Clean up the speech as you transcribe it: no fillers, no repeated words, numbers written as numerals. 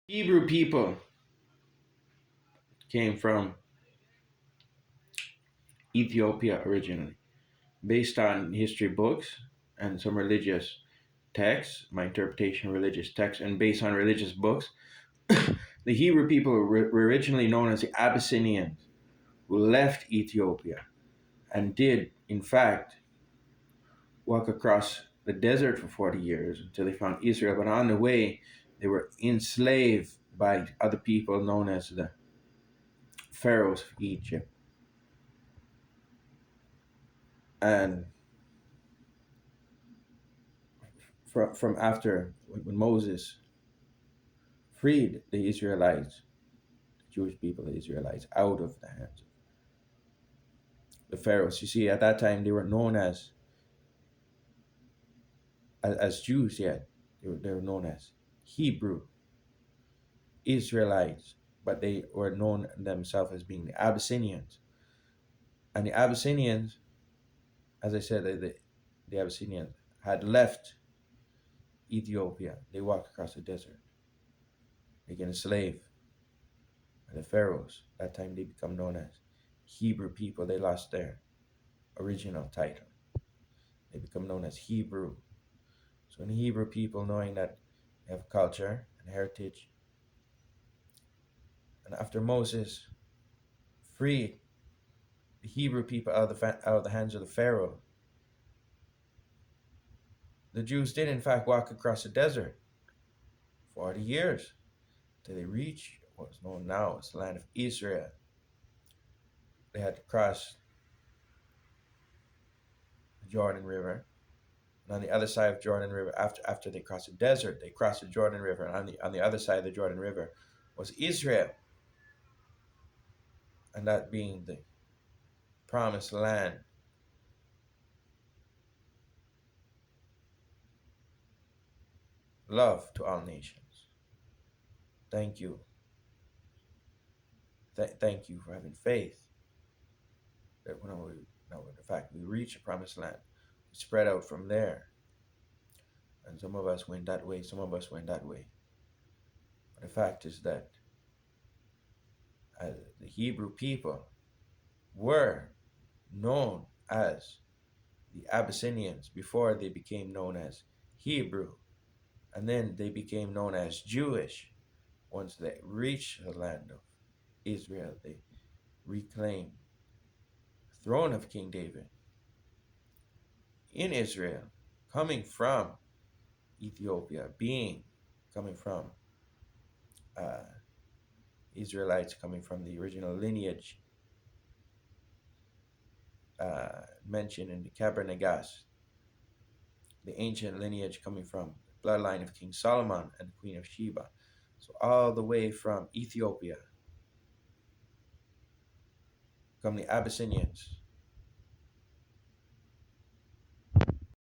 Hebrew people came from Ethiopia originally, based on history books and some religious texts, my interpretation of religious texts, and based on religious books. The Hebrew people were originally known as the Abyssinians, who left Ethiopia and did, in fact, walk across the desert for 40 years until they found Israel. But on the way, they were enslaved by other people known as the pharaohs of Egypt. And from after, when Moses freed the Israelites, the Jewish people, the Israelites, out of the hands of the pharaohs. You see, at that time they were known as Jews yet. They were known as Hebrew Israelites, but they were known themselves as being the Abyssinians. And the Abyssinians, as I said, the Abyssinians had left Ethiopia. They walked across the desert. They get enslaved by the pharaohs. That time they become known as Hebrew people. They lost their original title. They become known as Hebrew. So in Hebrew people, knowing that they have culture and heritage, and after Moses freed the Hebrew people out of the hands of the Pharaoh, the Jews did in fact walk across the desert 40 years till they reached what is known now as the land of Israel. They had to cross the Jordan River. And on the other side of Jordan River, after they crossed the desert, they crossed the Jordan River. And on the other side of the Jordan River was Israel. And that being the promised land. Love to all nations. Thank you. Thank you for having faith that when the fact we reach the promised land, we spread out from there. And some of us went that way, some of us went that way. But the fact is that the Hebrew people were known as the Abyssinians before they became known as Hebrew. And then they became known as Jewish. Once they reached the land of Israel, they reclaimed the throne of King David in Israel, coming from Ethiopia, coming from Israelites, coming from the original lineage mentioned in the KEBRA NAGAST, the ancient lineage coming from the bloodline of King Solomon and the Queen of Sheba. So all the way from Ethiopia come the Abyssinians,